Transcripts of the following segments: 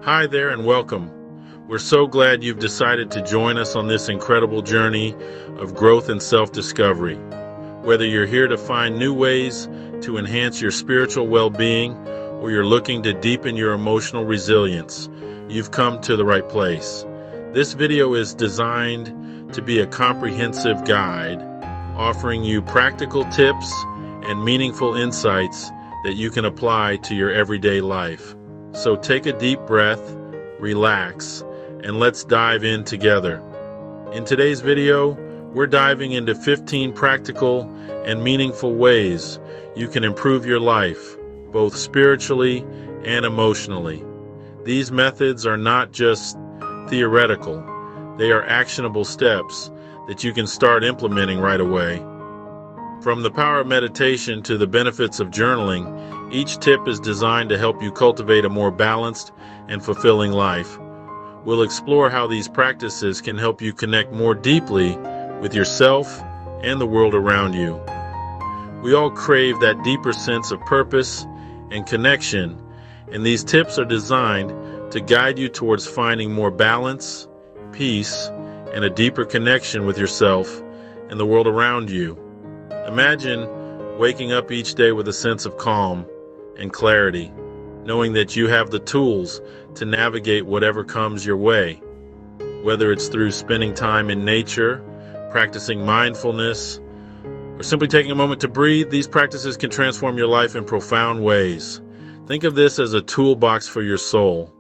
Hi there and welcome. We're so glad you've decided to join us on this incredible journey of growth and self-discovery. Whether you're here to find new ways to enhance your spiritual well-being or you're looking to deepen your emotional resilience, you've come to the right place. This video is designed to be a comprehensive guide, offering you practical tips and meaningful insights that you can apply to your everyday life. So take a deep breath, relax, and let's dive in together. In today's video, we're diving into 15 practical and meaningful ways you can improve your life, both spiritually and emotionally. These methods are not just theoretical, they are actionable steps that you can start implementing right away. From the power of meditation to the benefits of journaling, each tip is designed to help you cultivate a more balanced and fulfilling life. We'll explore how these practices can help you connect more deeply with yourself and the world around you. We all crave that deeper sense of purpose and connection, and these tips are designed to guide you towards finding more balance, peace, and a deeper connection with yourself and the world around you. Imagine waking up each day with a sense of calm and clarity, knowing that you have the tools to navigate whatever comes your way. Whether it's through spending time in nature, practicing mindfulness, or simply taking a moment to breathe, these practices can transform your life in profound ways. Think of this as a toolbox for your soul,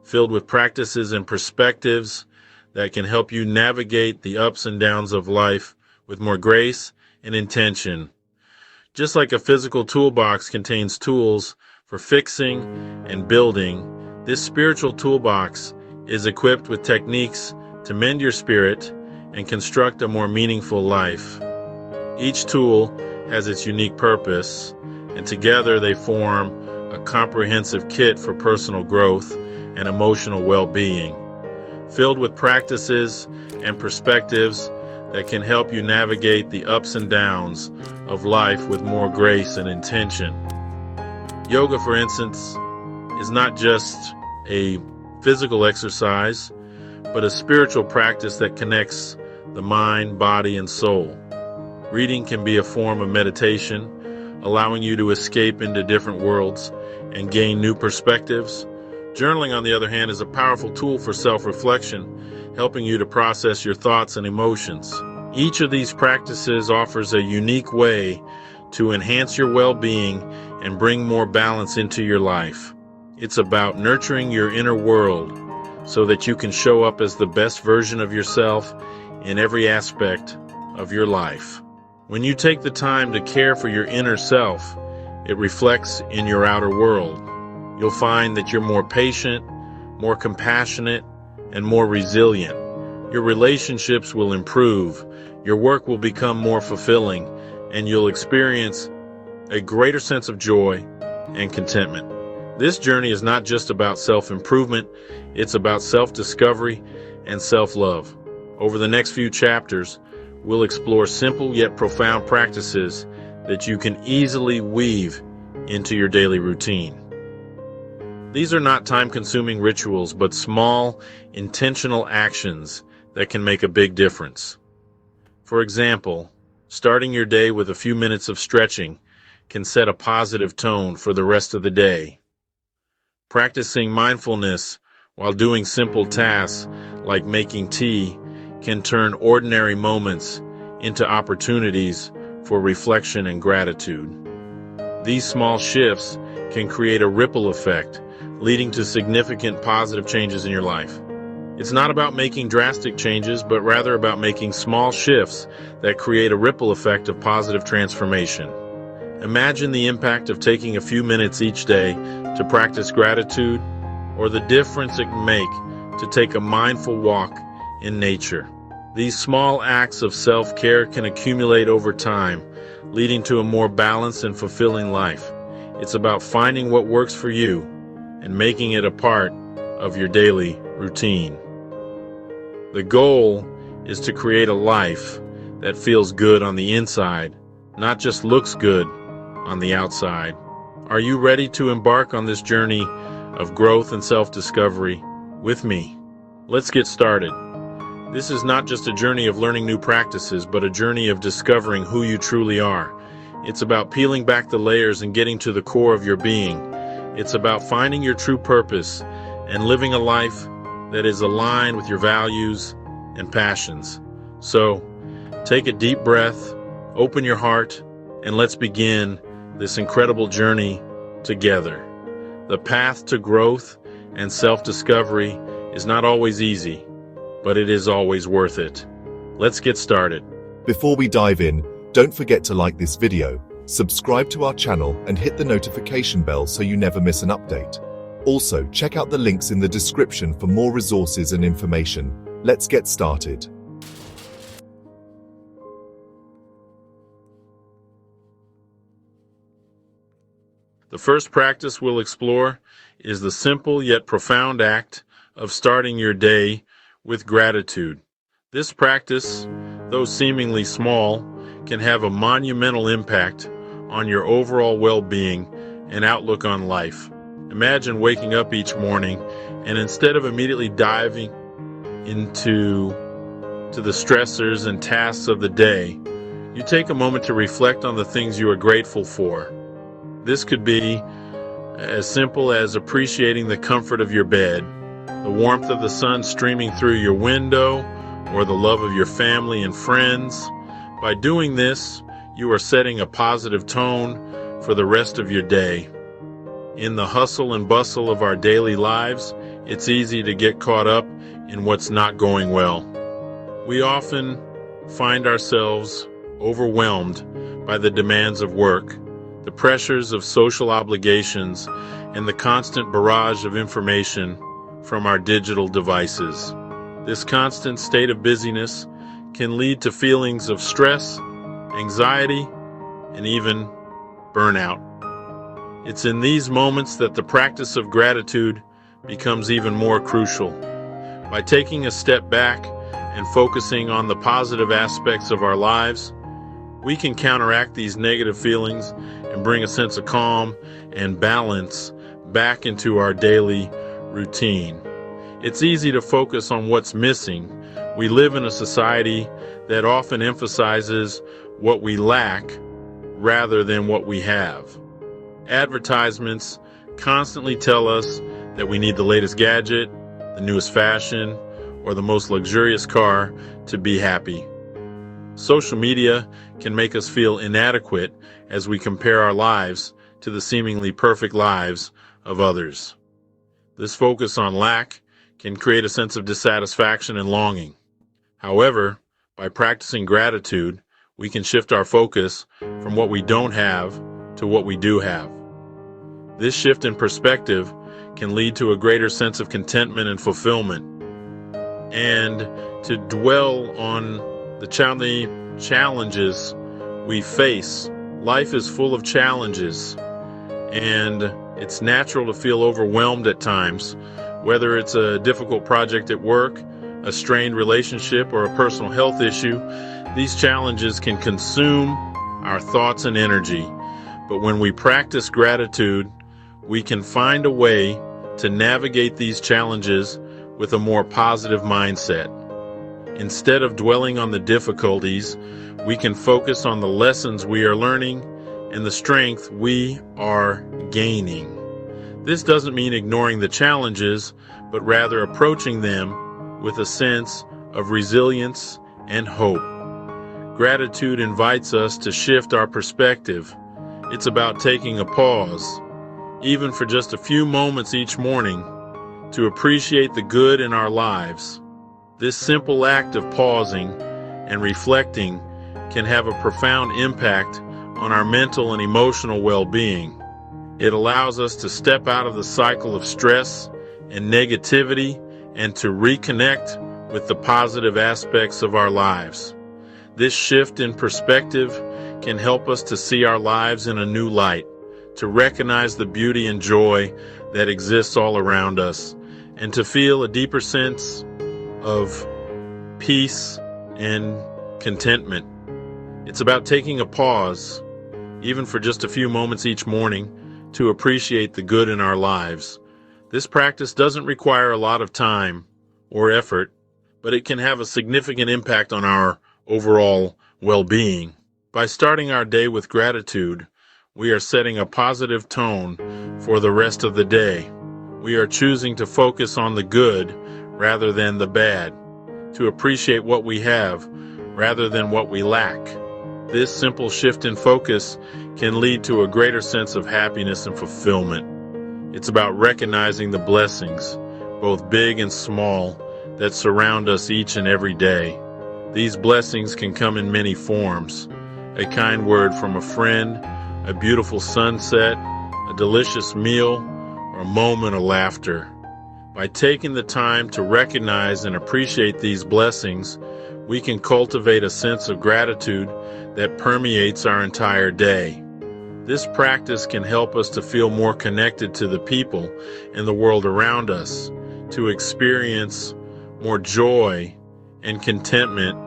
filled with practices and perspectives that can help you navigate the ups and downs of life with more grace and intention. Just like a physical toolbox contains tools for fixing and building, this spiritual toolbox is equipped with techniques to mend your spirit and construct a more meaningful life. Each tool has its unique purpose, and together they form a comprehensive kit for personal growth and emotional well-being, filled with practices and perspectives that can help you navigate the ups and downs of life with more grace and intention. Yoga, for instance, is not just a physical exercise, but a spiritual practice that connects the mind, body, and soul. Reading can be a form of meditation, allowing you to escape into different worlds and gain new perspectives. Journaling, on the other hand, is a powerful tool for self-reflection, helping you to process your thoughts and emotions. Each of these practices offers a unique way to enhance your well-being and bring more balance into your life. It's about nurturing your inner world so that you can show up as the best version of yourself in every aspect of your life. When you take the time to care for your inner self, it reflects in your outer world. You'll find that you're more patient, more compassionate, and more resilient. Your relationships will improve, your work will become more fulfilling, and you'll experience a greater sense of joy and contentment. This journey is not just about self-improvement, it's about self-discovery and self-love. Over the next few chapters, we'll explore simple yet profound practices that you can easily weave into your daily routine. These are not time-consuming rituals, but small, intentional actions that can make a big difference. For example, starting your day with a few minutes of stretching can set a positive tone for the rest of the day. Practicing mindfulness while doing simple tasks like making tea can turn ordinary moments into opportunities for reflection and gratitude. These small shifts can create a ripple effect, leading to significant positive changes in your life. It's not about making drastic changes, but rather about making small shifts that create a ripple effect of positive transformation. Imagine the impact of taking a few minutes each day to practice gratitude, or the difference it can make to take a mindful walk in nature. These small acts of self-care can accumulate over time, leading to a more balanced and fulfilling life. It's about finding what works for you and making it a part of your daily routine. The goal is to create a life that feels good on the inside, not just looks good on the outside. Are you ready to embark on this journey of growth and self-discovery with me. Let's get started. This is not just a journey of learning new practices, but a journey of discovering who you truly are. It's about peeling back the layers and getting to the core of your being. It's about finding your true purpose and living a life that is aligned with your values and passions. So, take a deep breath, open your heart, and let's begin this incredible journey together. The path to growth and self-discovery is not always easy, but it is always worth it. Let's get started. Before we dive in, don't forget to like this video, subscribe to our channel, and hit the notification bell so you never miss an update. Also, check out the links in the description for more resources and information. Let's get started. The first practice we'll explore is the simple yet profound act of starting your day with gratitude. This practice, though seemingly small, can have a monumental impact on your overall well-being and outlook on life. Imagine waking up each morning and instead of immediately diving into the stressors and tasks of the day, you take a moment to reflect on the things you are grateful for. This could be as simple as appreciating the comfort of your bed, the warmth of the sun streaming through your window, or the love of your family and friends. By doing this, you are setting a positive tone for the rest of your day. In the hustle and bustle of our daily lives, it's easy to get caught up in what's not going well. We often find ourselves overwhelmed by the demands of work, the pressures of social obligations, and the constant barrage of information from our digital devices. This constant state of busyness can lead to feelings of stress, anxiety, and even burnout. It's in these moments that the practice of gratitude becomes even more crucial. By taking a step back and focusing on the positive aspects of our lives, we can counteract these negative feelings and bring a sense of calm and balance back into our daily routine. It's easy to focus on what's missing. We live in a society that often emphasizes what we lack rather than what we have. Advertisements constantly tell us that we need the latest gadget, the newest fashion, or the most luxurious car to be happy. Social media can make us feel inadequate as we compare our lives to the seemingly perfect lives of others. This focus on lack can create a sense of dissatisfaction and longing. However, by practicing gratitude, we can shift our focus from what we don't have to what we do have. This shift in perspective can lead to a greater sense of contentment and fulfillment. And to dwell on the challenges we face. Life is full of challenges, and it's natural to feel overwhelmed at times, whether it's a difficult project at work, a strained relationship, or a personal health issue. These challenges can consume our thoughts and energy, but when we practice gratitude, we can find a way to navigate these challenges with a more positive mindset. Instead of dwelling on the difficulties, we can focus on the lessons we are learning and the strength we are gaining. This doesn't mean ignoring the challenges, but rather approaching them with a sense of resilience and hope. Gratitude invites us to shift our perspective. It's about taking a pause, even for just a few moments each morning, to appreciate the good in our lives. This simple act of pausing and reflecting can have a profound impact on our mental and emotional well-being. It allows us to step out of the cycle of stress and negativity and to reconnect with the positive aspects of our lives. This shift in perspective can help us to see our lives in a new light, to recognize the beauty and joy that exists all around us, and to feel a deeper sense of peace and contentment. It's about taking a pause, even for just a few moments each morning, to appreciate the good in our lives. This practice doesn't require a lot of time or effort, but it can have a significant impact on our overall well-being. By starting our day with gratitude, we are setting a positive tone for the rest of the day. We are choosing to focus on the good rather than the bad, to appreciate what we have rather than what we lack. This simple shift in focus can lead to a greater sense of happiness and fulfillment. It's about recognizing the blessings, both big and small, that surround us each and every day. These blessings can come in many forms: a kind word from a friend, a beautiful sunset, a delicious meal, or a moment of laughter. By taking the time to recognize and appreciate these blessings, we can cultivate a sense of gratitude that permeates our entire day. This practice can help us to feel more connected to the people and the world around us, to experience more joy and contentment,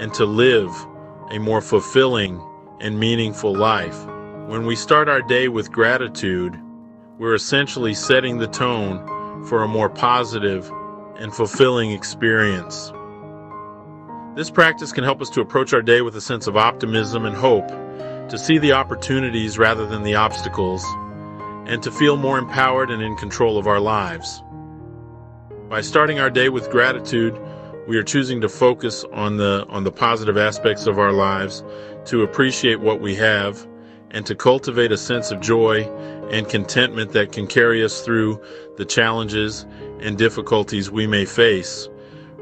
and to live a more fulfilling and meaningful life. When we start our day with gratitude, we're essentially setting the tone for a more positive and fulfilling experience. This practice can help us to approach our day with a sense of optimism and hope, to see the opportunities rather than the obstacles, and to feel more empowered and in control of our lives. By starting our day with gratitude, we are choosing to focus on the positive aspects of our lives, to appreciate what we have, and to cultivate a sense of joy and contentment that can carry us through the challenges and difficulties we may face.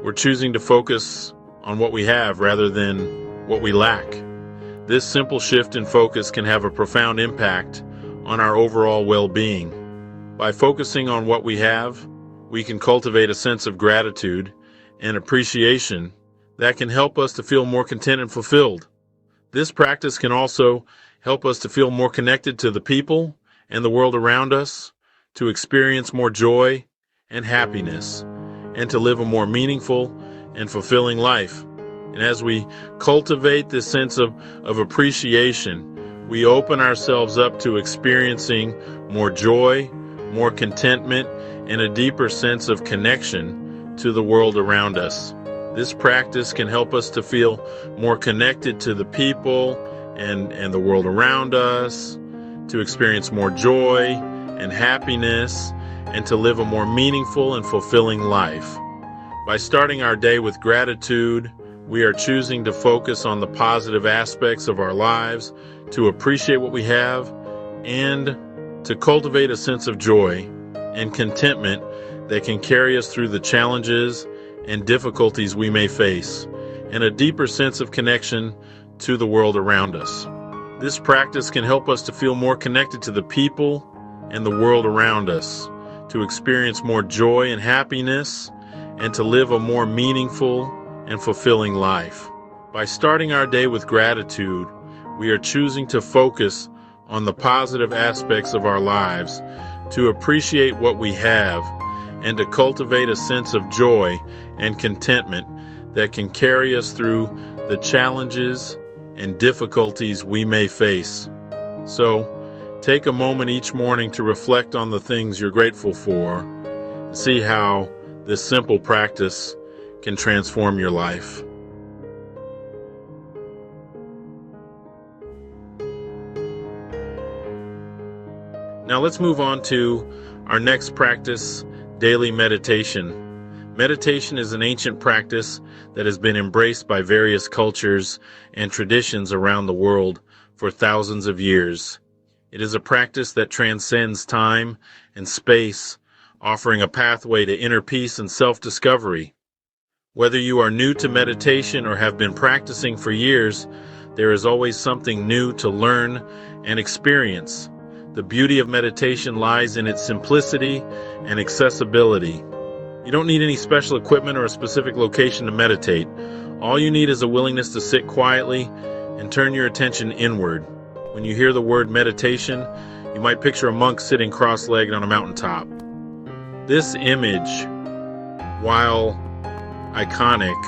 We're choosing to focus on what we have rather than what we lack. This simple shift in focus can have a profound impact on our overall well-being. By focusing on what we have, we can cultivate a sense of gratitude and appreciation that can help us to feel more content and fulfilled. This practice can also help us to feel more connected to the people and the world around us, to experience more joy and happiness, and to live a more meaningful and fulfilling life. And as we cultivate this sense of appreciation, we open ourselves up to experiencing more joy, more contentment, and a deeper sense of connection to the world around us. This practice can help us to feel more connected to the people and the world around us, to experience more joy and happiness, and to live a more meaningful and fulfilling life. By starting our day with gratitude, we are choosing to focus on the positive aspects of our lives, to appreciate what we have, and to cultivate a sense of joy and contentment that can carry us through the challenges and difficulties we may face, and a deeper sense of connection to the world around us. This practice can help us to feel more connected to the people and the world around us, to experience more joy and happiness, and to live a more meaningful and fulfilling life. By starting our day with gratitude, we are choosing to focus on the positive aspects of our lives, to appreciate what we have, and to cultivate a sense of joy and contentment that can carry us through the challenges and difficulties we may face. So, take a moment each morning to reflect on the things you're grateful for, and see how this simple practice can transform your life. Now let's move on to our next practice, daily meditation. Meditation is an ancient practice that has been embraced by various cultures and traditions around the world for thousands of years. It is a practice that transcends time and space, offering a pathway to inner peace and self-discovery. Whether you are new to meditation or have been practicing for years, there is always something new to learn and experience. The beauty of meditation lies in its simplicity and accessibility. You don't need any special equipment or a specific location to meditate. All you need is a willingness to sit quietly and turn your attention inward. When you hear the word meditation, you might picture a monk sitting cross-legged on a mountaintop. This image, while iconic,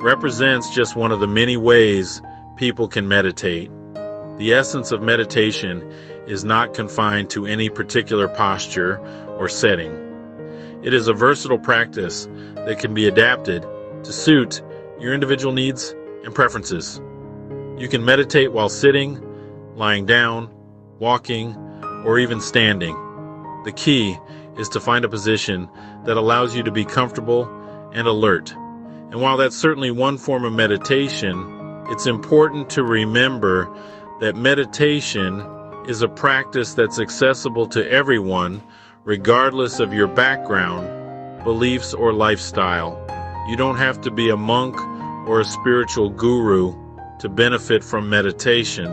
represents just one of the many ways people can meditate. The essence of meditation is not confined to any particular posture or setting. It is a versatile practice that can be adapted to suit your individual needs and preferences. You can meditate while sitting, lying down, walking, or even standing. The key is to find a position that allows you to be comfortable and alert. And while that's certainly one form of meditation, it's important to remember that meditation is a practice that's accessible to everyone, regardless of your background, beliefs, or lifestyle. You don't have to be a monk or a spiritual guru to benefit from meditation.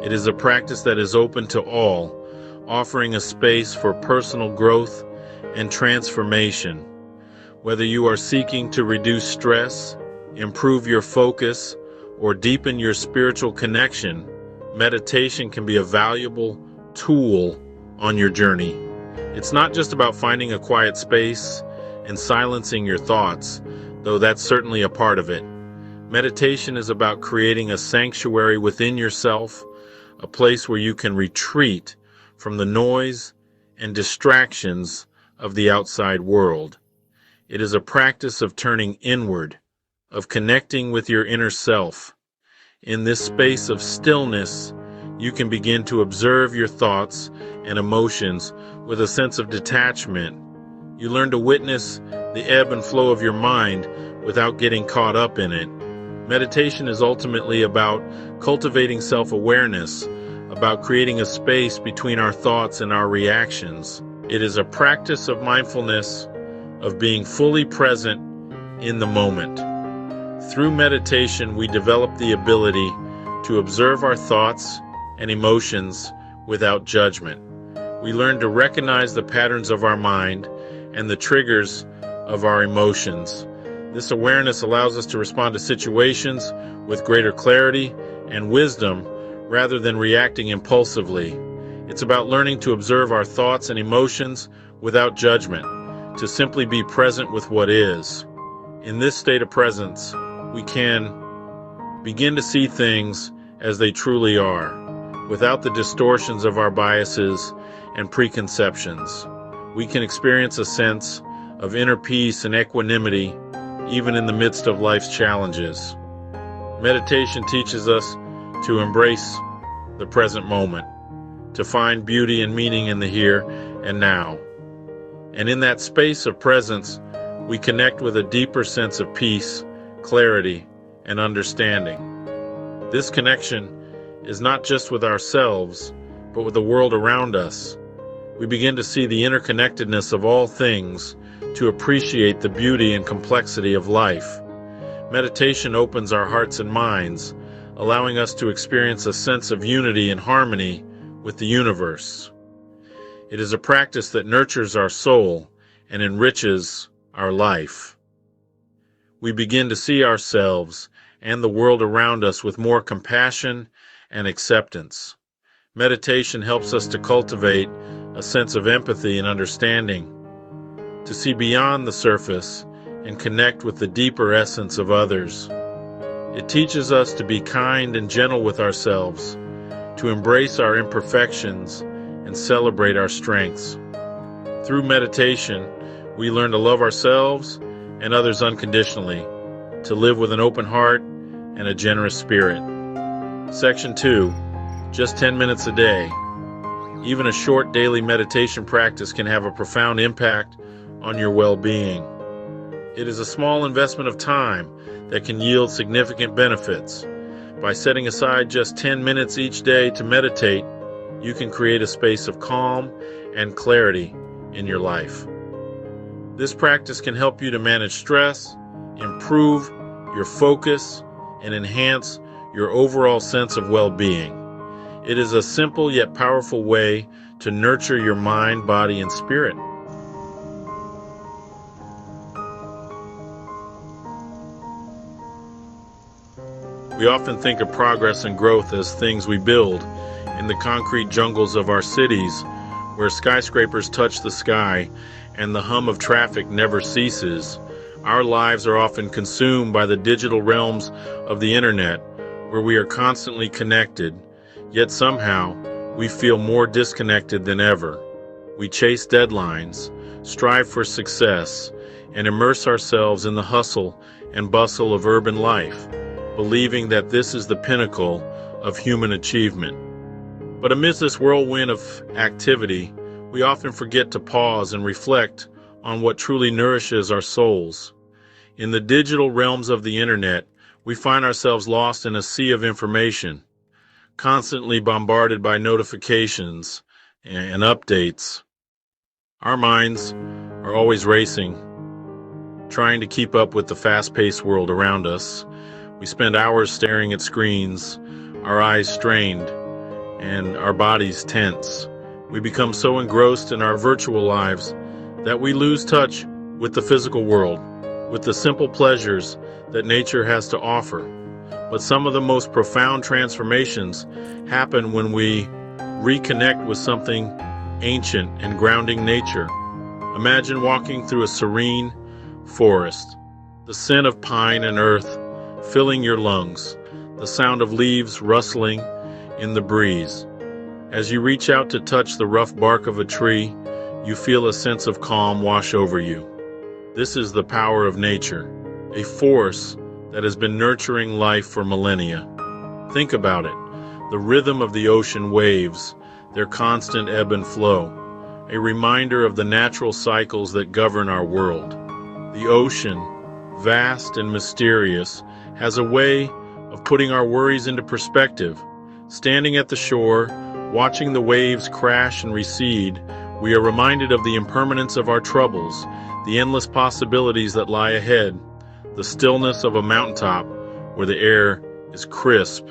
It is a practice that is open to all, offering a space for personal growth and transformation. Whether you are seeking to reduce stress, improve your focus, or deepen your spiritual connection, meditation can be a valuable tool on your journey. It's not just about finding a quiet space and silencing your thoughts, though that's certainly a part of it. Meditation is about creating a sanctuary within yourself, a place where you can retreat from the noise and distractions of the outside world. It is a practice of turning inward, of connecting with your inner self. In this space of stillness, you can begin to observe your thoughts and emotions with a sense of detachment. You learn to witness the ebb and flow of your mind without getting caught up in it. Meditation is ultimately about cultivating self-awareness, about creating a space between our thoughts and our reactions. It is a practice of mindfulness, of being fully present in the moment. Through meditation, we develop the ability to observe our thoughts and emotions without judgment. We learn to recognize the patterns of our mind and the triggers of our emotions. This awareness allows us to respond to situations with greater clarity and wisdom rather than reacting impulsively. It's about learning to observe our thoughts and emotions without judgment, to simply be present with what is. In this state of presence, we can begin to see things as they truly are, without the distortions of our biases and preconceptions. We can experience a sense of inner peace and equanimity even in the midst of life's challenges. Meditation teaches us to embrace the present moment, to find beauty and meaning in the here and now. And in that space of presence, we connect with a deeper sense of peace, clarity, and understanding. This connection is not just with ourselves, but with the world around us. We begin to see the interconnectedness of all things, to appreciate the beauty and complexity of life. Meditation opens our hearts and minds, allowing us to experience a sense of unity and harmony with the universe. It is a practice that nurtures our soul and enriches our life. We begin to see ourselves and the world around us with more compassion and acceptance. Meditation helps us to cultivate a sense of empathy and understanding, to see beyond the surface and connect with the deeper essence of others. It teaches us to be kind and gentle with ourselves, to embrace our imperfections and celebrate our strengths. Through meditation, we learn to love ourselves and others unconditionally, to live with an open heart and a generous spirit. Section 2, just 10 minutes a day. Even a short daily meditation practice can have a profound impact on your well-being. It is a small investment of time that can yield significant benefits. By setting aside just 10 minutes each day to meditate, you can create a space of calm and clarity in your life. This practice can help you to manage stress, improve your focus, and enhance your overall sense of well-being. It is a simple yet powerful way to nurture your mind, body, and spirit. We often think of progress and growth as things we build in the concrete jungles of our cities, where skyscrapers touch the sky and the hum of traffic never ceases. Our lives are often consumed by the digital realms of the internet, where we are constantly connected, yet somehow we feel more disconnected than ever. We chase deadlines, strive for success, and immerse ourselves in the hustle and bustle of urban life, believing that this is the pinnacle of human achievement. But amidst this whirlwind of activity, we often forget to pause and reflect on what truly nourishes our souls. In the digital realms of the internet, we find ourselves lost in a sea of information, constantly bombarded by notifications and updates. Our minds are always racing, trying to keep up with the fast-paced world around us. We spend hours staring at screens, our eyes strained, and our bodies tense. We become so engrossed in our virtual lives that we lose touch with the physical world, with the simple pleasures that nature has to offer. But some of the most profound transformations happen when we reconnect with something ancient and grounding nature. Imagine walking through a serene forest, the scent of pine and earth filling your lungs, the sound of leaves rustling in the breeze. As you reach out to touch the rough bark of a tree, you feel a sense of calm wash over you. This is the power of nature, a force that has been nurturing life for millennia. Think about it, the rhythm of the ocean waves, their constant ebb and flow, a reminder of the natural cycles that govern our world. The ocean, vast and mysterious, has a way of putting our worries into perspective. Standing at the shore, watching the waves crash and recede, we are reminded of the impermanence of our troubles, the endless possibilities that lie ahead. The stillness of a mountaintop where the air is crisp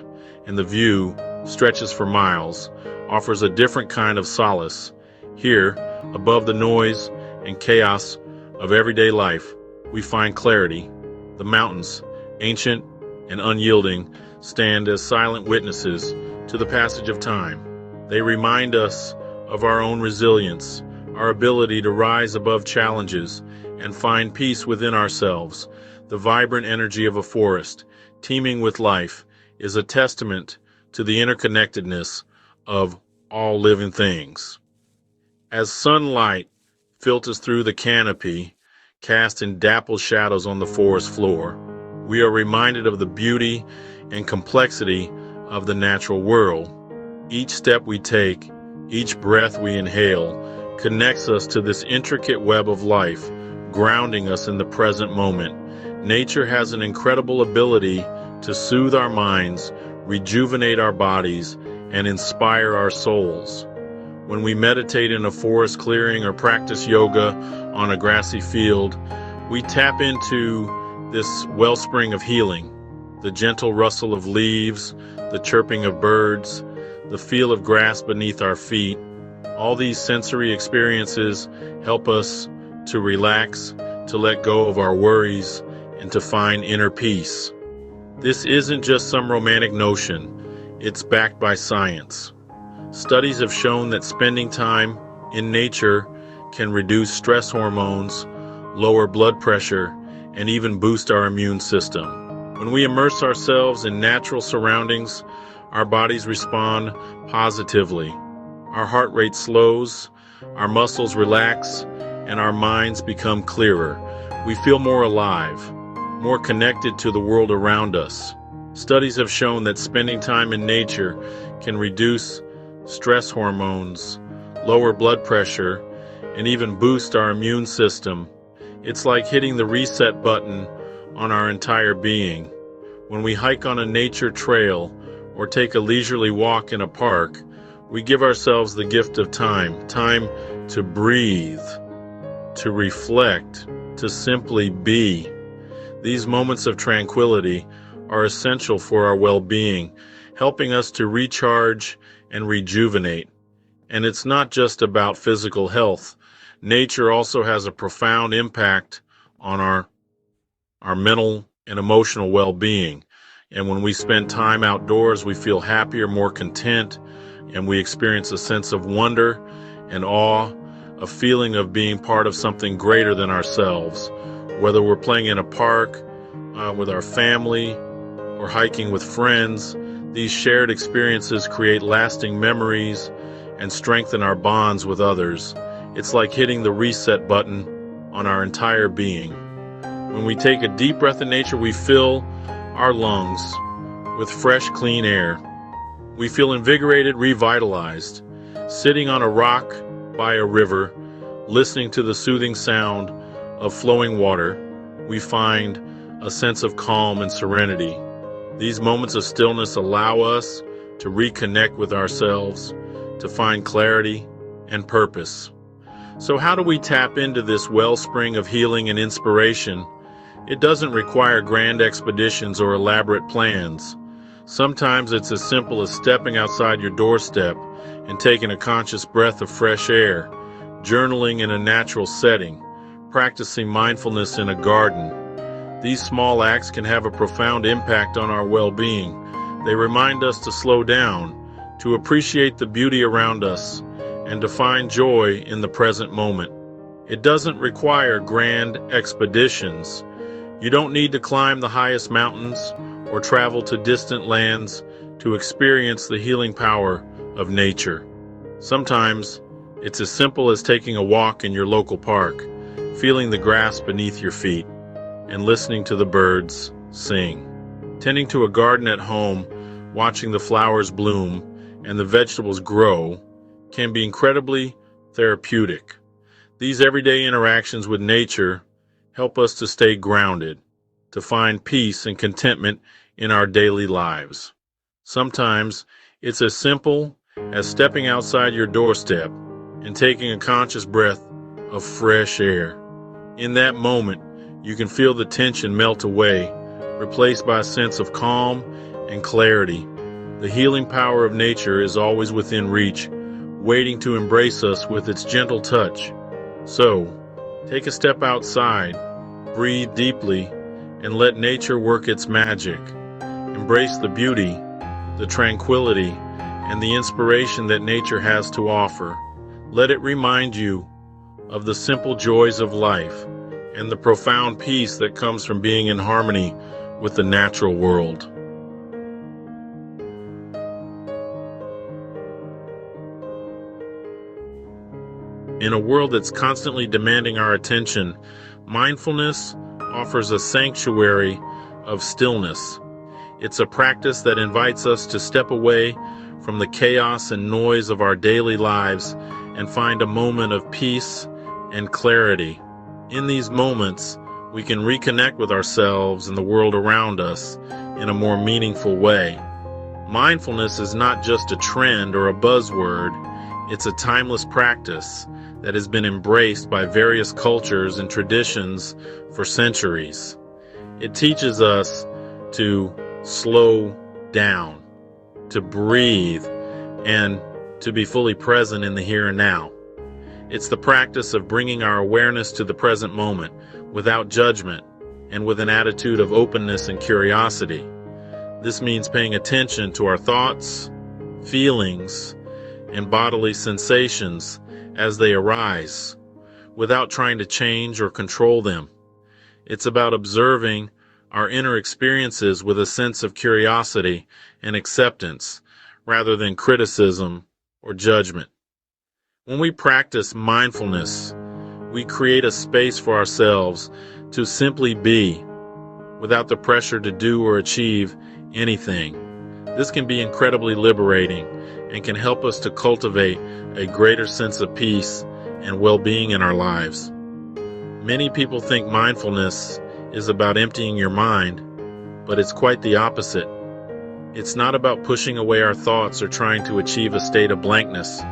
and the view stretches for miles offers a different kind of solace. Here, above the noise and chaos of everyday life, we find clarity. The mountains, ancient and unyielding, stand as silent witnesses to the passage of time. They remind us of our own resilience, our ability to rise above challenges and find peace within ourselves. The vibrant energy of a forest, teeming with life, is a testament to the interconnectedness of all living things. As sunlight filters through the canopy, casting dappled shadows on the forest floor, we are reminded of the beauty and complexity of the natural world. Each step we take, each breath we inhale, connects us to this intricate web of life, grounding us in the present moment. Nature has an incredible ability to soothe our minds, rejuvenate our bodies, and inspire our souls. When we meditate in a forest clearing or practice yoga on a grassy field, we tap into this wellspring of healing. The gentle rustle of leaves, the chirping of birds, the feel of grass beneath our feet. All these sensory experiences help us to relax, to let go of our worries, and to find inner peace. This isn't just some romantic notion, it's backed by science. Studies have shown that spending time in nature can reduce stress hormones, lower blood pressure, and even boost our immune system. When we immerse ourselves in natural surroundings, our bodies respond positively. Our heart rate slows, our muscles relax, and our minds become clearer. We feel more alive, more connected to the world around us. Studies have shown that spending time in nature can reduce stress hormones, lower blood pressure, and even boost our immune system. It's like hitting the reset button on our entire being. When we hike on a nature trail or take a leisurely walk in a park, we give ourselves the gift of time to breathe, to reflect, to simply be. These moments of tranquility are essential for our well-being, helping us to recharge and rejuvenate. And it's not just about physical health. Nature also has a profound impact on our mental and emotional well-being. And when we spend time outdoors, we feel happier, more content, and we experience a sense of wonder and awe, a feeling of being part of something greater than ourselves. Whether we're playing in a park with our family or hiking with friends, these shared experiences create lasting memories and strengthen our bonds with others. It's like hitting the reset button on our entire being. When we take a deep breath in nature, we fill our lungs with fresh, clean air. We feel invigorated, revitalized. Sitting on a rock by a river, listening to the soothing sound of flowing water, we find a sense of calm and serenity. These moments of stillness allow us to reconnect with ourselves, to find clarity and purpose. So how do we tap into this wellspring of healing and inspiration? It doesn't require grand expeditions or elaborate plans. Sometimes it's as simple as stepping outside your doorstep and taking a conscious breath of fresh air, journaling in a natural setting, practicing mindfulness in a garden. These small acts can have a profound impact on our well-being. They remind us to slow down, to appreciate the beauty around us, and to find joy in the present moment. It doesn't require grand expeditions. You don't need to climb the highest mountains or travel to distant lands to experience the healing power of nature. Sometimes it's as simple as taking a walk in your local park, feeling the grass beneath your feet, and listening to the birds sing. Tending to a garden at home, watching the flowers bloom and the vegetables grow can be incredibly therapeutic. These everyday interactions with nature help us to stay grounded, to find peace and contentment in our daily lives. Sometimes it's as simple as stepping outside your doorstep and taking a conscious breath of fresh air. In that moment, you can feel the tension melt away, replaced by a sense of calm and clarity. The healing power of nature is always within reach, waiting to embrace us with its gentle touch. So, take a step outside, breathe deeply, and let nature work its magic. Embrace the beauty, the tranquility, and the inspiration that nature has to offer. Let it remind you of the simple joys of life and the profound peace that comes from being in harmony with the natural world. In a world that's constantly demanding our attention, mindfulness offers a sanctuary of stillness. It's a practice that invites us to step away from the chaos and noise of our daily lives and find a moment of peace and clarity. In these moments, we can reconnect with ourselves and the world around us in a more meaningful way. Mindfulness is not just a trend or a buzzword, it's a timeless practice that has been embraced by various cultures and traditions for centuries. It teaches us to slow down, to breathe, and to be fully present in the here and now. It's the practice of bringing our awareness to the present moment without judgment and with an attitude of openness and curiosity. This means paying attention to our thoughts, feelings, and bodily sensations as they arise, without trying to change or control them. It's about observing our inner experiences with a sense of curiosity and acceptance, rather than criticism or judgment. When we practice mindfulness, we create a space for ourselves to simply be, without the pressure to do or achieve anything. This can be incredibly liberating and can help us to cultivate a greater sense of peace and well-being in our lives. Many people think mindfulness is about emptying your mind, but it's quite the opposite. It's not about pushing away our thoughts or trying to achieve a state of blankness.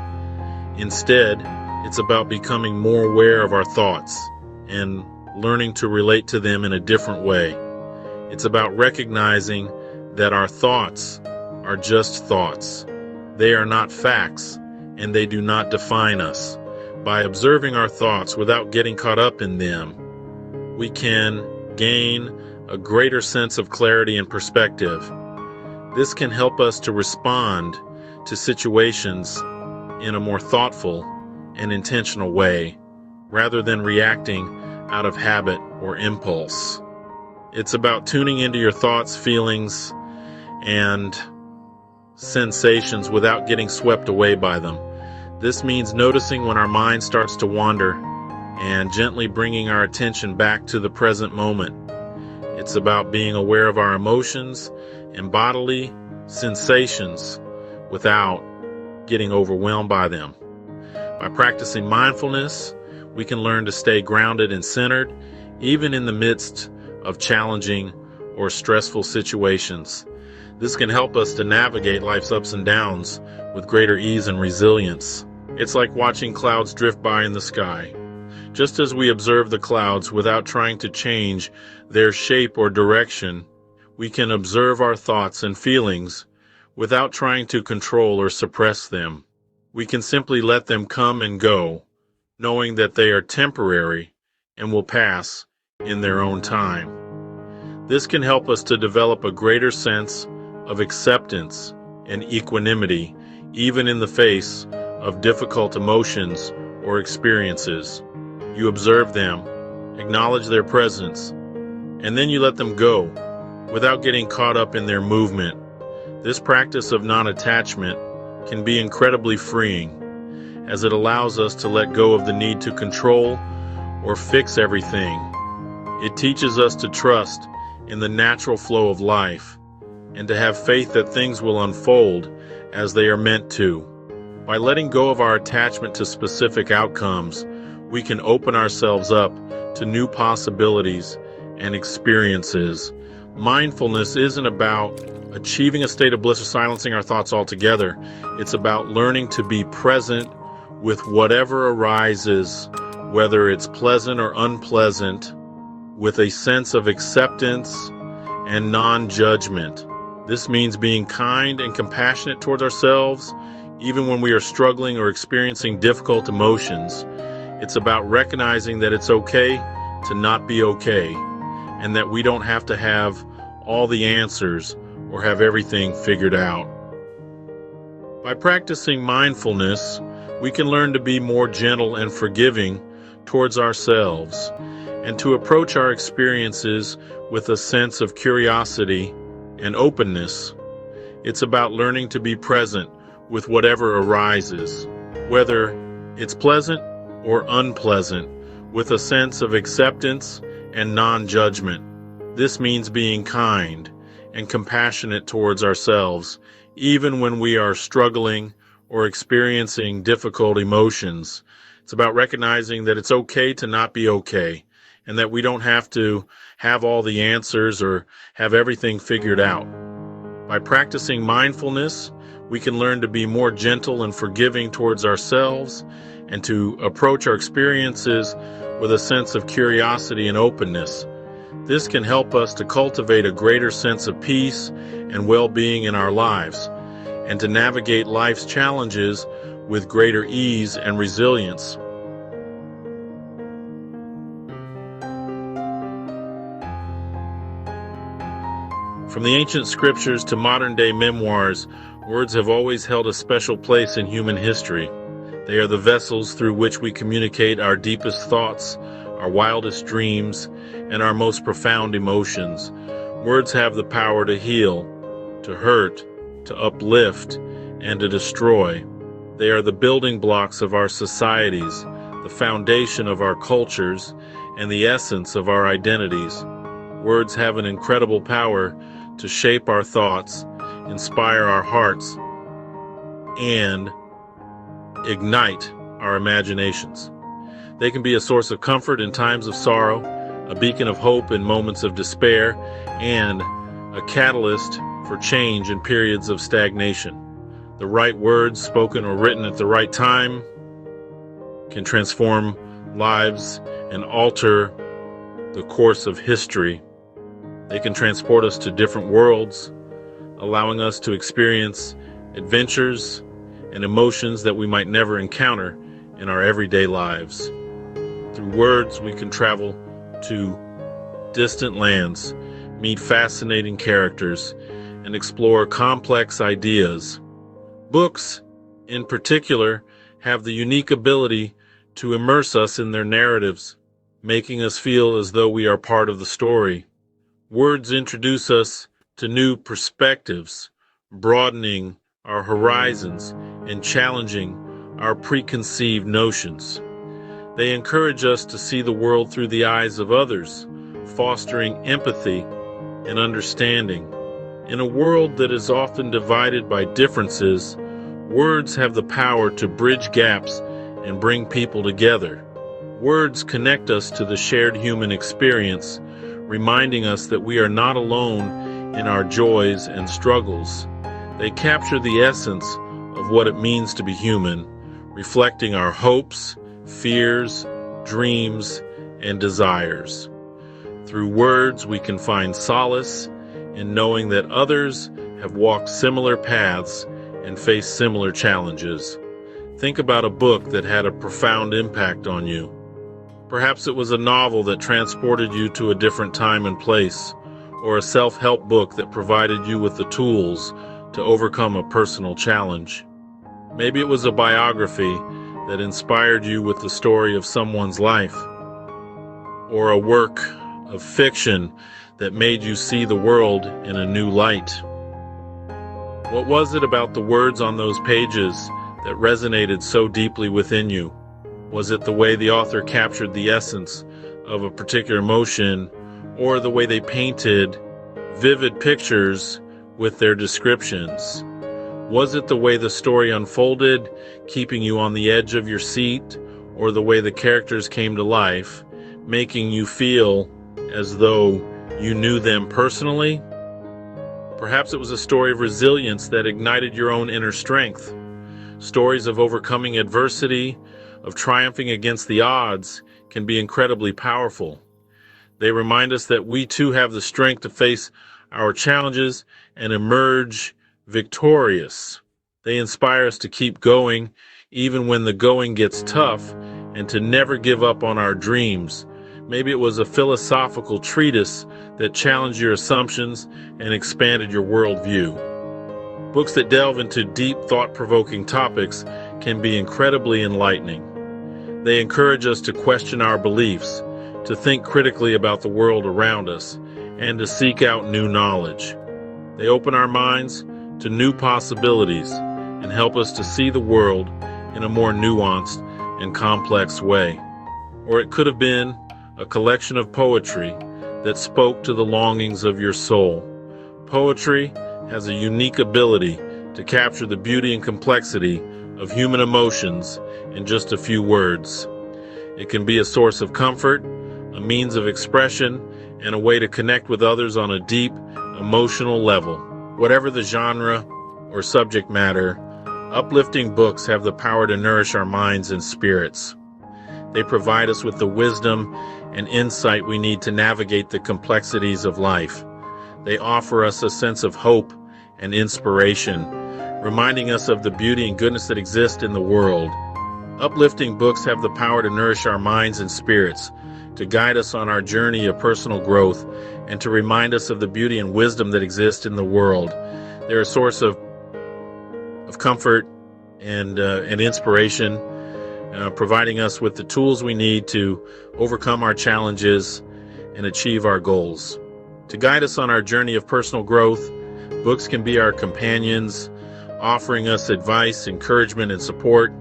Instead, it's about becoming more aware of our thoughts and learning to relate to them in a different way. It's about recognizing that our thoughts are just thoughts. They are not facts, and they do not define us. By observing our thoughts without getting caught up in them, we can gain a greater sense of clarity and perspective. This can help us to respond to situations in a more thoughtful and intentional way, rather than reacting out of habit or impulse. It's about tuning into your thoughts, feelings, and sensations without getting swept away by them. This means noticing when our mind starts to wander and gently bringing our attention back to the present moment. It's about being aware of our emotions and bodily sensations without getting overwhelmed by them. By practicing mindfulness, we can learn to stay grounded and centered, even in the midst of challenging or stressful situations. This can help us to navigate life's ups and downs with greater ease and resilience. It's like watching clouds drift by in the sky. Just as we observe the clouds without trying to change their shape or direction, we can observe our thoughts and feelings without trying to control or suppress them. We can simply let them come and go, knowing that they are temporary and will pass in their own time. This can help us to develop a greater sense of acceptance and equanimity, even in the face of difficult emotions or experiences. You observe them, acknowledge their presence, and then you let them go without getting caught up in their movement. This practice of non-attachment can be incredibly freeing, as it allows us to let go of the need to control or fix everything. It teaches us to trust in the natural flow of life and to have faith that things will unfold as they are meant to. By letting go of our attachment to specific outcomes, we can open ourselves up to new possibilities and experiences. Mindfulness isn't about achieving a state of bliss or silencing our thoughts altogether. It's about learning to be present with whatever arises, whether it's pleasant or unpleasant, with a sense of acceptance and non-judgment. This means being kind and compassionate towards ourselves, even when we are struggling or experiencing difficult emotions. It's about recognizing that it's okay to not be okay, and that we don't have to have all the answers or have everything figured out. By practicing mindfulness, we can learn to be more gentle and forgiving towards ourselves, and to approach our experiences with a sense of curiosity and openness. It's about learning to be present with whatever arises, whether it's pleasant or unpleasant, with a sense of acceptance and non-judgment. This means being kind and compassionate towards ourselves, even when we are struggling or experiencing difficult emotions. It's about recognizing that it's okay to not be okay, and that we don't have to have all the answers or have everything figured out. By practicing mindfulness, we can learn to be more gentle and forgiving towards ourselves and to approach our experiences with a sense of curiosity and openness. This can help us to cultivate a greater sense of peace and well-being in our lives, and to navigate life's challenges with greater ease and resilience. From the ancient scriptures to modern-day memoirs, words have always held a special place in human history. They are the vessels through which we communicate our deepest thoughts, our wildest dreams, and our most profound emotions. Words have the power to heal, to hurt, to uplift, and to destroy. They are the building blocks of our societies, the foundation of our cultures, and the essence of our identities. Words have an incredible power to shape our thoughts, inspire our hearts, and ignite our imaginations. They can be a source of comfort in times of sorrow, a beacon of hope in moments of despair, and a catalyst for change in periods of stagnation. The right words, spoken or written at the right time, can transform lives and alter the course of history. They can transport us to different worlds, allowing us to experience adventures and emotions that we might never encounter in our everyday lives. Through words, we can travel to distant lands, meet fascinating characters, and explore complex ideas. Books, in particular, have the unique ability to immerse us in their narratives, making us feel as though we are part of the story. Words introduce us to new perspectives, broadening our horizons and challenging our preconceived notions. They encourage us to see the world through the eyes of others, fostering empathy and understanding. In a world that is often divided by differences, words have the power to bridge gaps and bring people together. Words connect us to the shared human experience, reminding us that we are not alone in our joys and struggles. They capture the essence of what it means to be human, reflecting our hopes, fears, dreams, and desires. Through words, we can find solace in knowing that others have walked similar paths and faced similar challenges. Think about a book that had a profound impact on you. Perhaps it was a novel that transported you to a different time and place, or a self-help book that provided you with the tools to overcome a personal challenge. Maybe it was a biography that inspired you with the story of someone's life, or a work of fiction that made you see the world in a new light. What was it about the words on those pages that resonated so deeply within you? Was it the way the author captured the essence of a particular emotion, or the way they painted vivid pictures with their descriptions? Was it the way the story unfolded, keeping you on the edge of your seat, or the way the characters came to life, making you feel as though you knew them personally? Perhaps it was a story of resilience that ignited your own inner strength. Stories of overcoming adversity, of triumphing against the odds, can be incredibly powerful. They remind us that we too have the strength to face our challenges and emerge victorious. They inspire us to keep going even when the going gets tough, and to never give up on our dreams. Maybe it was a philosophical treatise that challenged your assumptions and expanded your worldview. Books that delve into deep, thought-provoking topics can be incredibly enlightening. They encourage us to question our beliefs, to think critically about the world around us, and to seek out new knowledge. They open our minds to new possibilities and help us to see the world in a more nuanced and complex way. Or it could have been a collection of poetry that spoke to the longings of your soul. Poetry has a unique ability to capture the beauty and complexity of human emotions in just a few words. It can be a source of comfort, a means of expression, and a way to connect with others on a deep, emotional level. Whatever the genre or subject matter, uplifting books have the power to nourish our minds and spirits. They provide us with the wisdom and insight we need to navigate the complexities of life. They offer us a sense of hope and inspiration, reminding us of the beauty and goodness that exist in the world. Uplifting books have the power to nourish our minds and spirits, to guide us on our journey of personal growth, and to remind us of the beauty and wisdom that exist in the world. They're a source of comfort and inspiration, providing us with the tools we need to overcome our challenges and achieve our goals. To guide us on our journey of personal growth, books can be our companions, offering us advice, encouragement, and support.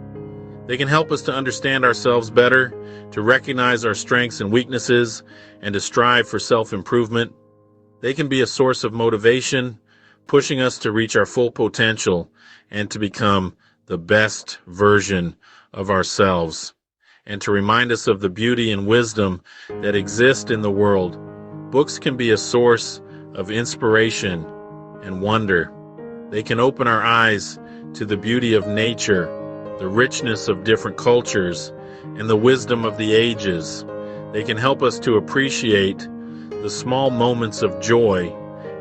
They can help us to understand ourselves better, to recognize our strengths and weaknesses, and to strive for self-improvement. They can be a source of motivation, pushing us to reach our full potential and to become the best version of ourselves, and to remind us of the beauty and wisdom that exist in the world. Books can be a source of inspiration and wonder. They can open our eyes to the beauty of nature, the richness of different cultures, and the wisdom of the ages. They can help us to appreciate the small moments of joy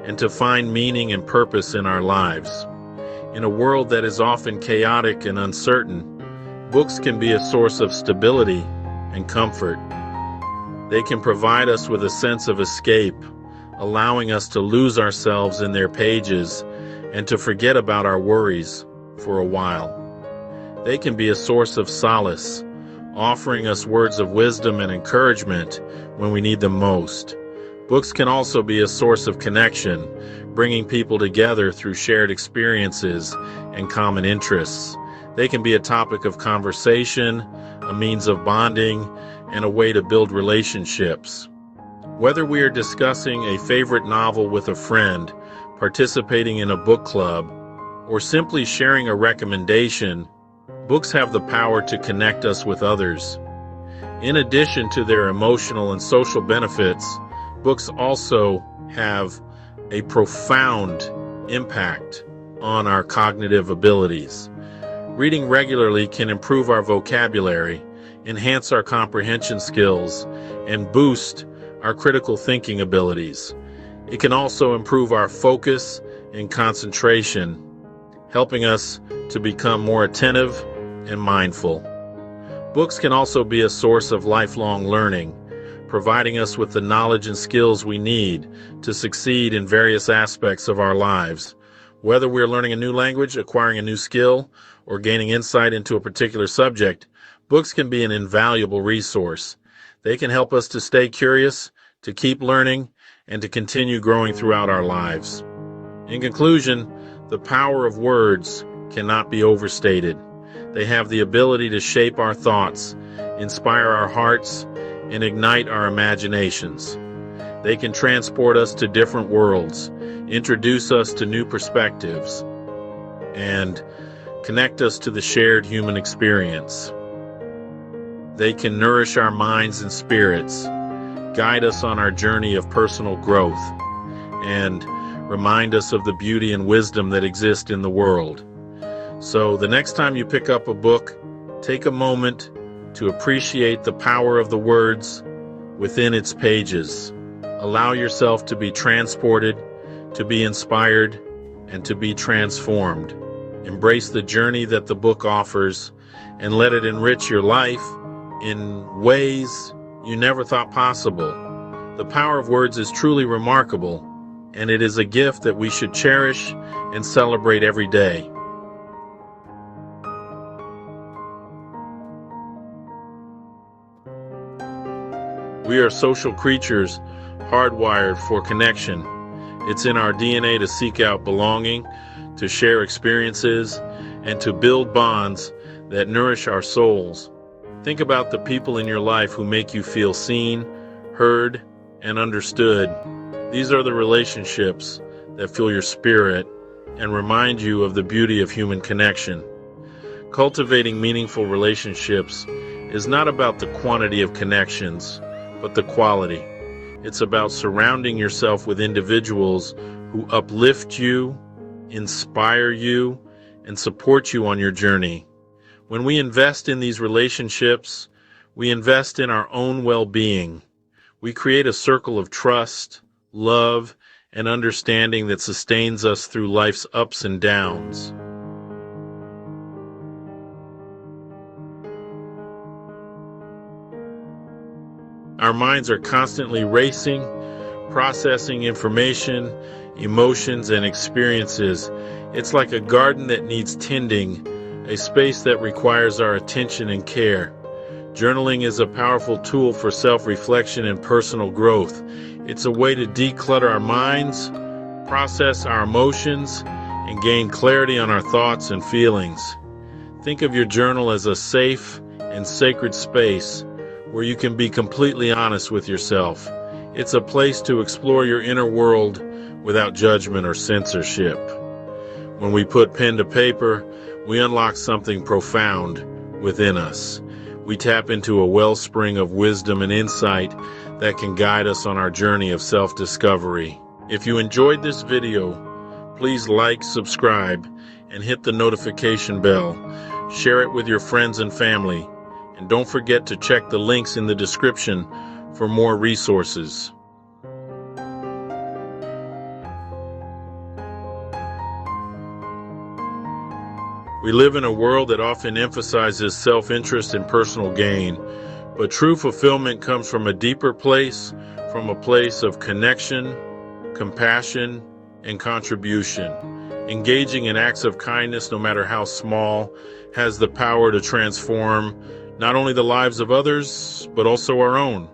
and to find meaning and purpose in our lives. In a world that is often chaotic and uncertain, books can be a source of stability and comfort. They can provide us with a sense of escape, allowing us to lose ourselves in their pages and to forget about our worries for a while. They can be a source of solace, offering us words of wisdom and encouragement when we need them most. Books can also be a source of connection, bringing people together through shared experiences and common interests. They can be a topic of conversation, a means of bonding, and a way to build relationships. Whether we are discussing a favorite novel with a friend, participating in a book club, or simply sharing a recommendation, books have the power to connect us with others. In addition to their emotional and social benefits, books also have a profound impact on our cognitive abilities. Reading regularly can improve our vocabulary, enhance our comprehension skills, and boost our critical thinking abilities. It can also improve our focus and concentration, helping us to become more attentive and mindful. Books can also be a source of lifelong learning, providing us with the knowledge and skills we need to succeed in various aspects of our lives. Whether we're learning a new language, acquiring a new skill, or gaining insight into a particular subject, books can be an invaluable resource. They can help us to stay curious, to keep learning, and to continue growing throughout our lives. In conclusion, the power of words cannot be overstated. They have the ability to shape our thoughts, inspire our hearts, and ignite our imaginations. They can transport us to different worlds, introduce us to new perspectives, and connect us to the shared human experience. They can nourish our minds and spirits, guide us on our journey of personal growth, and remind us of the beauty and wisdom that exist in the world. So the next time you pick up a book, take a moment to appreciate the power of the words within its pages. Allow yourself to be transported, to be inspired, and to be transformed. Embrace the journey that the book offers and let it enrich your life in ways you never thought possible. The power of words is truly remarkable, and it is a gift that we should cherish and celebrate every day. We are social creatures hardwired for connection. It's in our DNA to seek out belonging, to share experiences, and to build bonds that nourish our souls. Think about the people in your life who make you feel seen, heard, and understood. These are the relationships that fill your spirit and remind you of the beauty of human connection. Cultivating meaningful relationships is not about the quantity of connections, but the quality. It's about surrounding yourself with individuals who uplift you, inspire you, and support you on your journey. When we invest in these relationships, we invest in our own well-being. We create a circle of trust, love, and understanding that sustains us through life's ups and downs. Our minds are constantly racing, processing information, emotions, and experiences. It's like a garden that needs tending, a space that requires our attention and care. Journaling is a powerful tool for self-reflection and personal growth. It's a way to declutter our minds, process our emotions, and gain clarity on our thoughts and feelings. Think of your journal as a safe and sacred space where you can be completely honest with yourself. It's a place to explore your inner world without judgment or censorship. When we put pen to paper, we unlock something profound within us. We tap into a wellspring of wisdom and insight that can guide us on our journey of self-discovery. If you enjoyed this video, please like, subscribe, and hit the notification bell. Share it with your friends and family. And don't forget to check the links in the description for more resources. We live in a world that often emphasizes self-interest and personal gain, but true fulfillment comes from a deeper place, from a place of connection, compassion, and contribution. Engaging in acts of kindness, no matter how small, has the power to transform not only the lives of others, but also our own.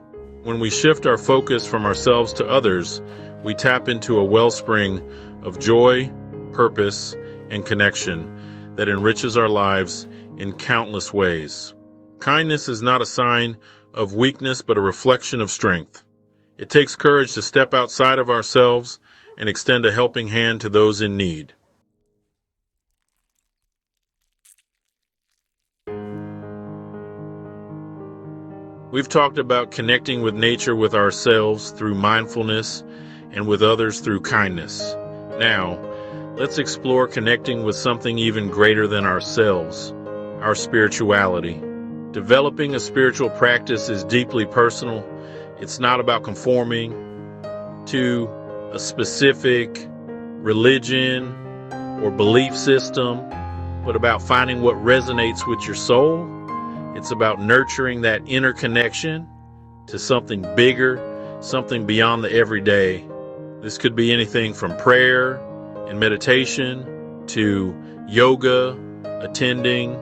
When we shift our focus from ourselves to others, we tap into a wellspring of joy, purpose, and connection. that enriches our lives in countless ways. Kindness is not a sign of weakness, but a reflection of strength. It takes courage to step outside of ourselves and extend a helping hand to those in need. We've talked about connecting with nature, with ourselves through mindfulness, and with others through kindness. Now, let's explore connecting with something even greater than ourselves, our spirituality. Developing a spiritual practice is deeply personal. It's not about conforming to a specific religion or belief system, but about finding what resonates with your soul. It's about nurturing that inner connection to something bigger, something beyond the everyday. This could be anything from prayer and meditation to yoga, attending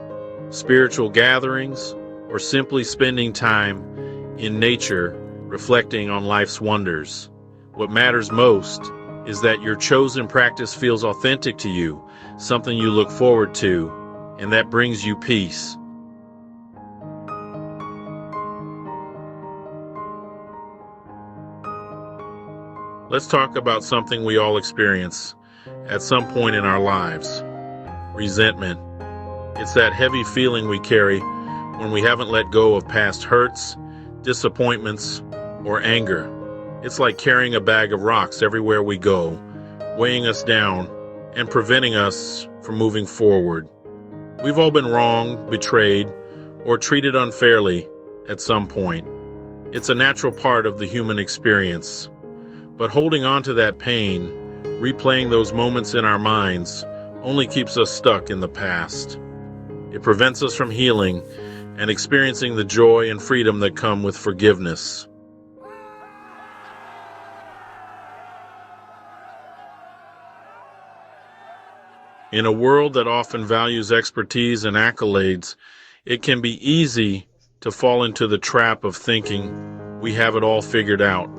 spiritual gatherings, or simply spending time in nature, reflecting on life's wonders. What matters most is that your chosen practice feels authentic to you, something you look forward to, and that brings you peace. Let's talk about something we all experience at some point in our lives: resentment. It's that heavy feeling we carry when we haven't let go of past hurts, disappointments, or anger. It's like carrying a bag of rocks everywhere we go, weighing us down and preventing us from moving forward. We've all been wronged, betrayed, or treated unfairly at some point. It's a natural part of the human experience. But holding on to that pain, replaying those moments in our minds, only keeps us stuck in the past. It prevents us from healing and experiencing the joy and freedom that come with forgiveness. In a world that often values expertise and accolades, it can be easy to fall into the trap of thinking we have it all figured out.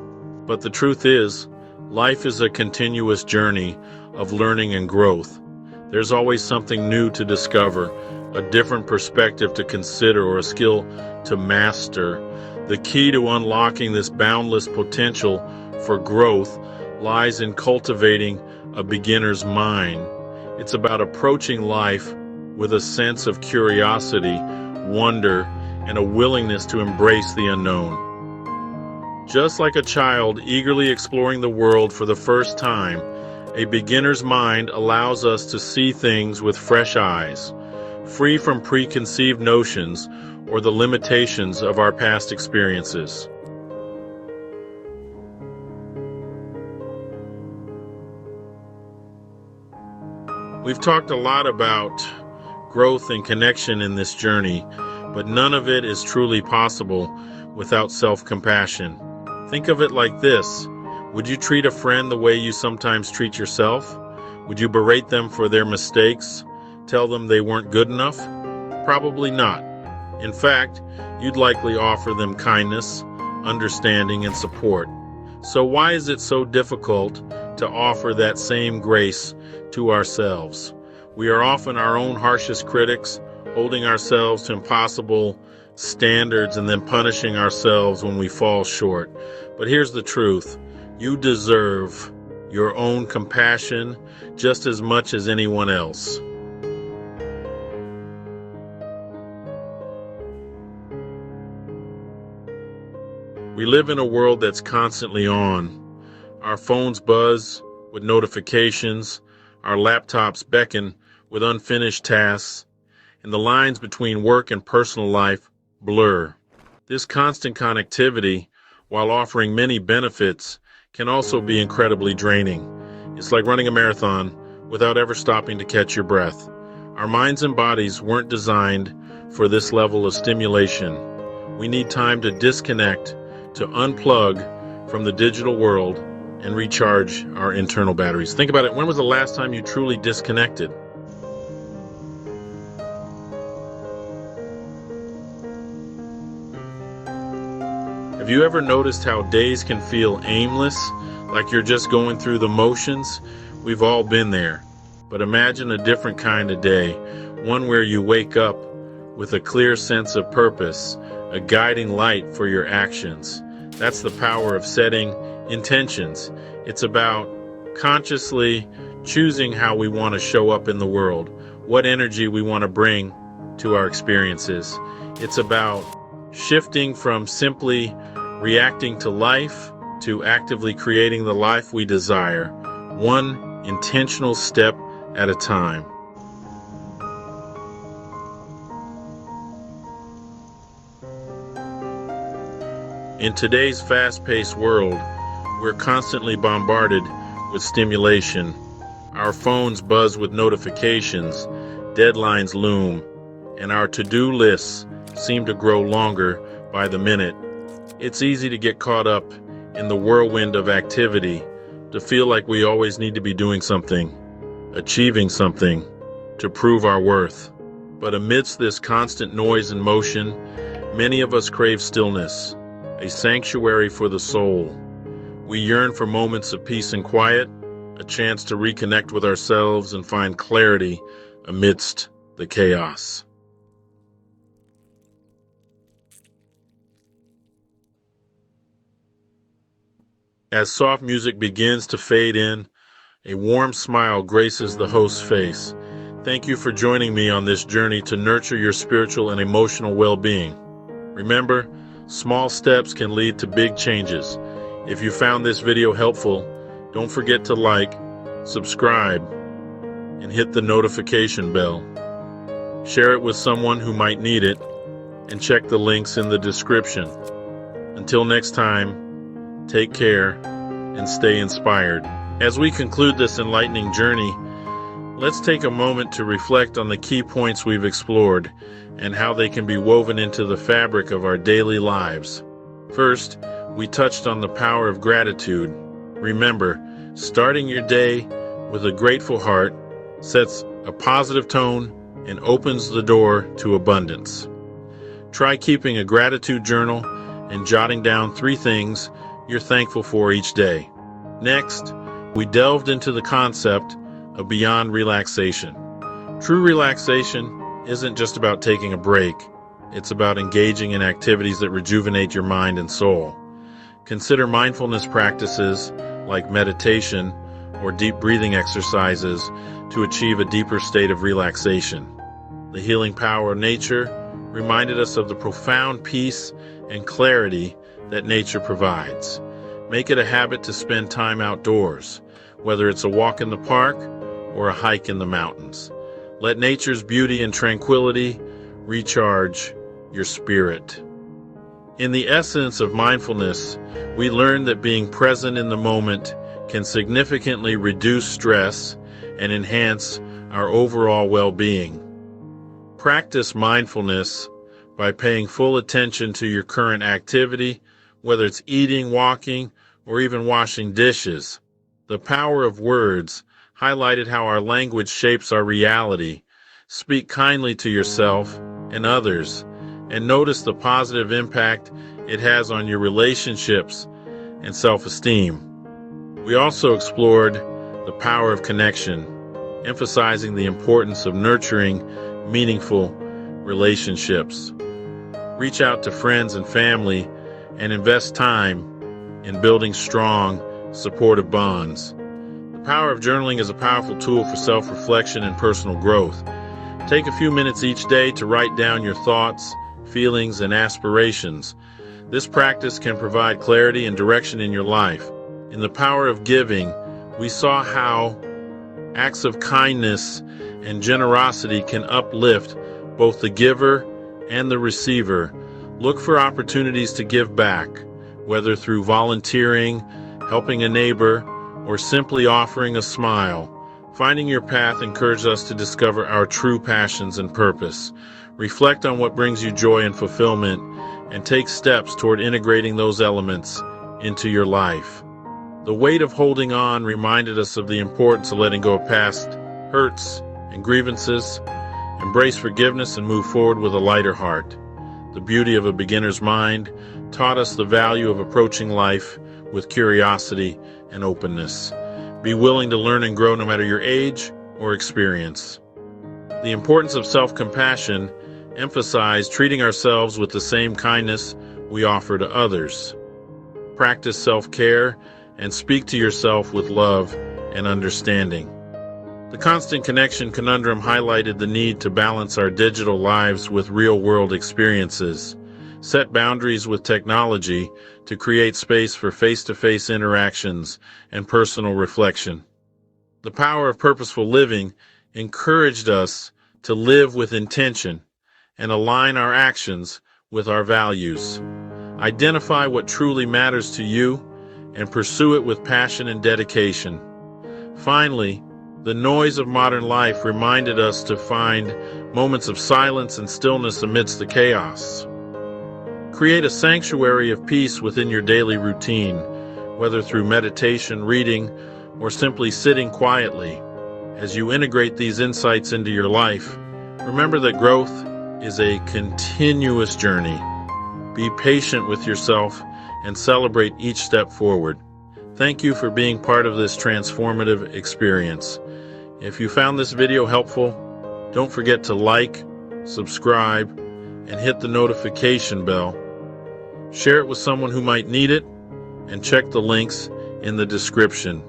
But the truth is, life is a continuous journey of learning and growth. There's always something new to discover, a different perspective to consider, or a skill to master. The key to unlocking this boundless potential for growth lies in cultivating a beginner's mind. It's about approaching life with a sense of curiosity, wonder, and a willingness to embrace the unknown. Just like a child eagerly exploring the world for the first time, a beginner's mind allows us to see things with fresh eyes, free from preconceived notions or the limitations of our past experiences. We've talked a lot about growth and connection in this journey, but none of it is truly possible without self-compassion. Think of it like this. Would you treat a friend the way you sometimes treat yourself? Would you berate them for their mistakes? Tell them they weren't good enough? Probably not. In fact, you'd likely offer them kindness, understanding, and support. So why is it so difficult to offer that same grace to ourselves? We are often our own harshest critics, holding ourselves to impossible standards and then punishing ourselves when we fall short. But here's the truth. You deserve your own compassion just as much as anyone else. We live in a world that's constantly on. Our phones buzz with notifications, our laptops beckon with unfinished tasks, and the lines between work and personal life blur. This constant connectivity, while offering many benefits, can also be incredibly draining. It's like running a marathon without ever stopping to catch your breath. Our minds and bodies weren't designed for this level of stimulation. We need time to disconnect, to unplug from the digital world and recharge our internal batteries. Think about it. When was the last time you truly disconnected? Have you ever noticed how days can feel aimless, like you're just going through the motions? We've all been there. But imagine a different kind of day, one where you wake up with a clear sense of purpose, a guiding light for your actions. That's the power of setting intentions. It's about consciously choosing how we want to show up in the world, what energy we want to bring to our experiences. It's about shifting from simply reacting to life to actively creating the life we desire, one intentional step at a time. In today's fast-paced world, we're constantly bombarded with stimulation. Our phones buzz with notifications, deadlines loom, and our to-do lists seem to grow longer by the minute. It's easy to get caught up in the whirlwind of activity, to feel like we always need to be doing something, achieving something, to prove our worth. But amidst this constant noise and motion, many of us crave stillness, a sanctuary for the soul. We yearn for moments of peace and quiet, a chance to reconnect with ourselves and find clarity amidst the chaos. As soft music begins to fade in, a warm smile graces the host's face. Thank you for joining me on this journey to nurture your spiritual and emotional well-being. Remember, small steps can lead to big changes. If you found this video helpful, don't forget to like, subscribe, and hit the notification bell. Share it with someone who might need it, and check the links in the description. Until next time, take care and stay inspired. As we conclude this enlightening journey, let's take a moment to reflect on the key points we've explored and how they can be woven into the fabric of our daily lives. First, we touched on the power of gratitude. Remember, starting your day with a grateful heart sets a positive tone and opens the door to abundance. Try keeping a gratitude journal and jotting down 3 things you're thankful for each day. Next, we delved into the concept of beyond relaxation. True relaxation isn't just about taking a break. It's about engaging in activities that rejuvenate your mind and soul. Consider mindfulness practices like meditation or deep breathing exercises to achieve a deeper state of relaxation. The healing power of nature reminded us of the profound peace and clarity that nature provides. Make it a habit to spend time outdoors, whether it's a walk in the park or a hike in the mountains. Let nature's beauty and tranquility recharge your spirit. In the essence of mindfulness, we learn that being present in the moment can significantly reduce stress and enhance our overall well-being. Practice mindfulness by paying full attention to your current activity, whether it's eating, walking, or even washing dishes. The power of words highlighted how our language shapes our reality. Speak kindly to yourself and others, and notice the positive impact it has on your relationships and self-esteem. We also explored the power of connection, emphasizing the importance of nurturing meaningful relationships. Reach out to friends and family and invest time in building strong, supportive bonds. The power of journaling is a powerful tool for self-reflection and personal growth. Take a few minutes each day to write down your thoughts, feelings, and aspirations. This practice can provide clarity and direction in your life. In the power of giving, we saw how acts of kindness and generosity can uplift both the giver and the receiver. Look for opportunities to give back, whether through volunteering, helping a neighbor, or simply offering a smile. Finding your path encourages us to discover our true passions and purpose. Reflect on what brings you joy and fulfillment, and take steps toward integrating those elements into your life. The weight of holding on reminded us of the importance of letting go of past hurts and grievances. Embrace forgiveness and move forward with a lighter heart. The beauty of a beginner's mind taught us the value of approaching life with curiosity and openness. Be willing to learn and grow no matter your age or experience. The importance of self-compassion emphasizes treating ourselves with the same kindness we offer to others. Practice self-care and speak to yourself with love and understanding. The constant connection conundrum highlighted the need to balance our digital lives with real-world experiences, set boundaries with technology to create space for face-to-face interactions and personal reflection. The power of purposeful living encouraged us to live with intention and align our actions with our values. Identify what truly matters to you and pursue it with passion and dedication. Finally, the noise of modern life reminded us to find moments of silence and stillness amidst the chaos. Create a sanctuary of peace within your daily routine, whether through meditation, reading, or simply sitting quietly. As you integrate these insights into your life, remember that growth is a continuous journey. Be patient with yourself and celebrate each step forward. Thank you for being part of this transformative experience. If you found this video helpful, don't forget to like, subscribe, and hit the notification bell. Share it with someone who might need it, and check the links in the description.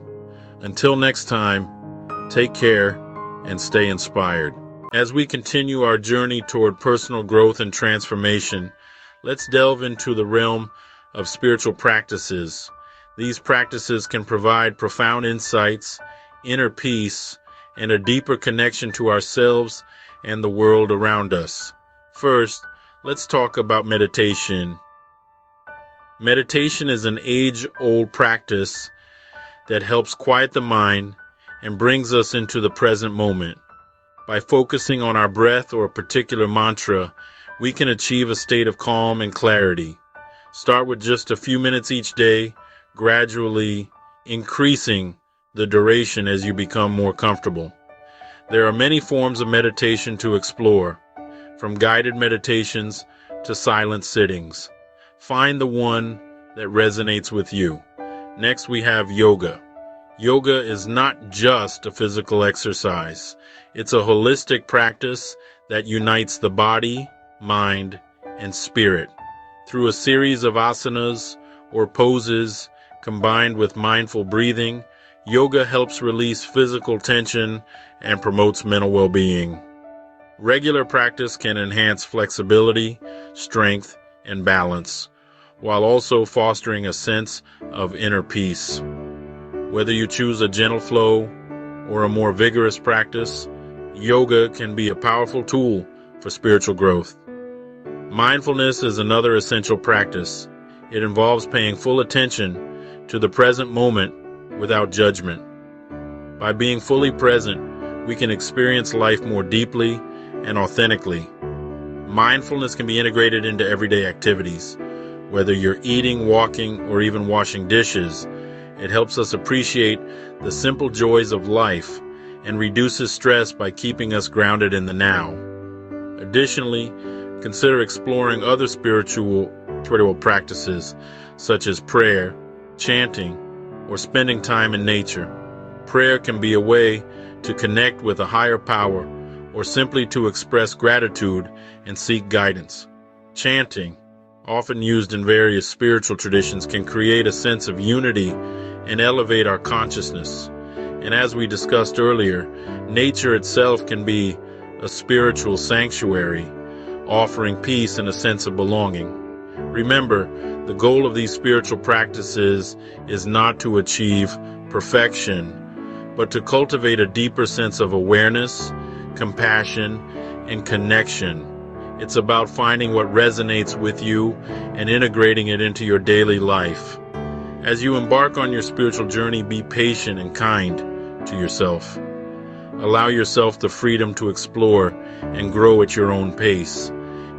Until next time, take care and stay inspired. As we continue our journey toward personal growth and transformation, let's delve into the realm of spiritual practices. These practices can provide profound insights, inner peace, and a deeper connection to ourselves and the world around us. First, let's talk about meditation. Meditation is an age-old practice that helps quiet the mind and brings us into the present moment. By focusing on our breath or a particular mantra, we can achieve a state of calm and clarity. Start with just a few minutes each day, gradually increasing the duration as you become more comfortable. There are many forms of meditation to explore, from guided meditations to silent sittings. Find the one that resonates with you. Next, we have yoga. Yoga is not just a physical exercise. It's a holistic practice that unites the body, mind, and spirit. Through a series of asanas or poses combined with mindful breathing, yoga helps release physical tension and promotes mental well-being. Regular practice can enhance flexibility, strength, and balance, while also fostering a sense of inner peace. Whether you choose a gentle flow or a more vigorous practice, yoga can be a powerful tool for spiritual growth. Mindfulness is another essential practice. It involves paying full attention to the present moment without judgment. By being fully present, we can experience life more deeply and authentically. Mindfulness can be integrated into everyday activities. Whether you're eating, walking, or even washing dishes, it helps us appreciate the simple joys of life and reduces stress by keeping us grounded in the now. Additionally, consider exploring other spiritual practices such as prayer, chanting, or spending time in nature. Prayer can be a way to connect with a higher power or simply to express gratitude and seek guidance. Chanting, often used in various spiritual traditions, can create a sense of unity and elevate our consciousness. And as we discussed earlier, nature itself can be a spiritual sanctuary, offering peace and a sense of belonging. Remember, the goal of these spiritual practices is not to achieve perfection, but to cultivate a deeper sense of awareness, compassion, and connection. It's about finding what resonates with you and integrating it into your daily life. As you embark on your spiritual journey, be patient and kind to yourself. Allow yourself the freedom to explore and grow at your own pace.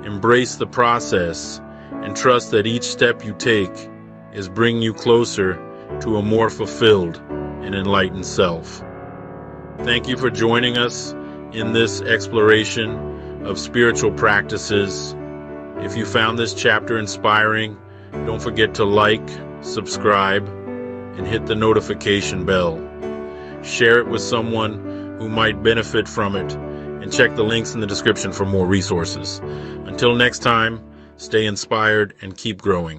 Embrace the process and trust that each step you take is bringing you closer to a more fulfilled and enlightened self. Thank you for joining us in this exploration of spiritual practices. If you found this chapter inspiring, don't forget to like, subscribe, and hit the notification bell. Share it with someone who might benefit from it, and and check the links in the description for more resources. Until next time, stay inspired and keep growing.